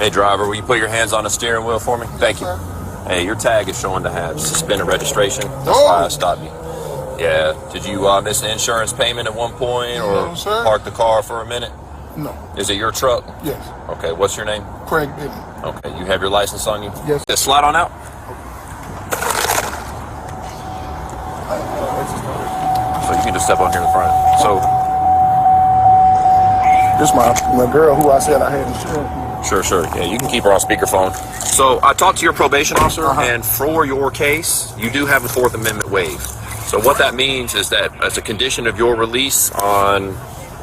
Hey, driver, will you put your hands on the steering wheel for me? Thank you. Hey, your tag is showing to have suspended registration. That's why I stopped you. Yeah. Did you miss an insurance payment at one point or park the car for a minute? No. Is it your truck? Yes. Okay, what's your name? Craig Bidden. Okay, you have your license on you? Yes. Just slide on out. So you can just step on here in the front. So. This is my girl who I said I had insurance. Sure. Yeah, you can keep her on speakerphone. So I talked to your probation officer, and for your case, you do have a Fourth Amendment waive. So what that means is that as a condition of your release on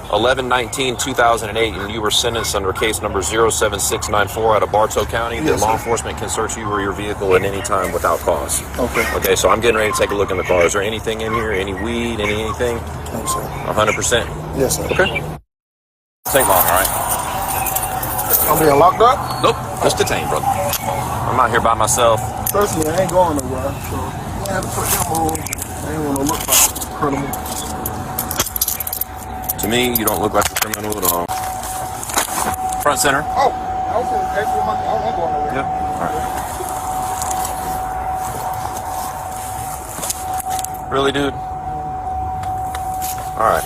11/19/2008, and you were sentenced under case number 07694 out of Bartow County, that law enforcement can search you or your vehicle at any time without cause. Okay, so I'm getting ready to take a look in the car. Is there anything in here? Any weed? Anything? No, sir. 100%? Yes, sir. Okay. Take long, all right? I'm being locked up? Nope, just detained, brother. I'm out here by myself. Personally, I ain't going nowhere, so I have to put them on. I ain't want to look like a criminal. To me, you don't look like a criminal at all. Front center. Oh, I was going to ask you, I'm going nowhere. Yep. All right. Really, dude? All right.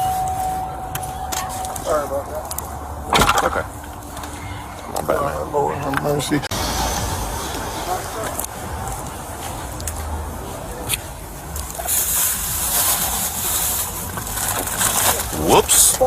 Sorry about that. Okay. Come on back, man. Lord have mercy. Whoops.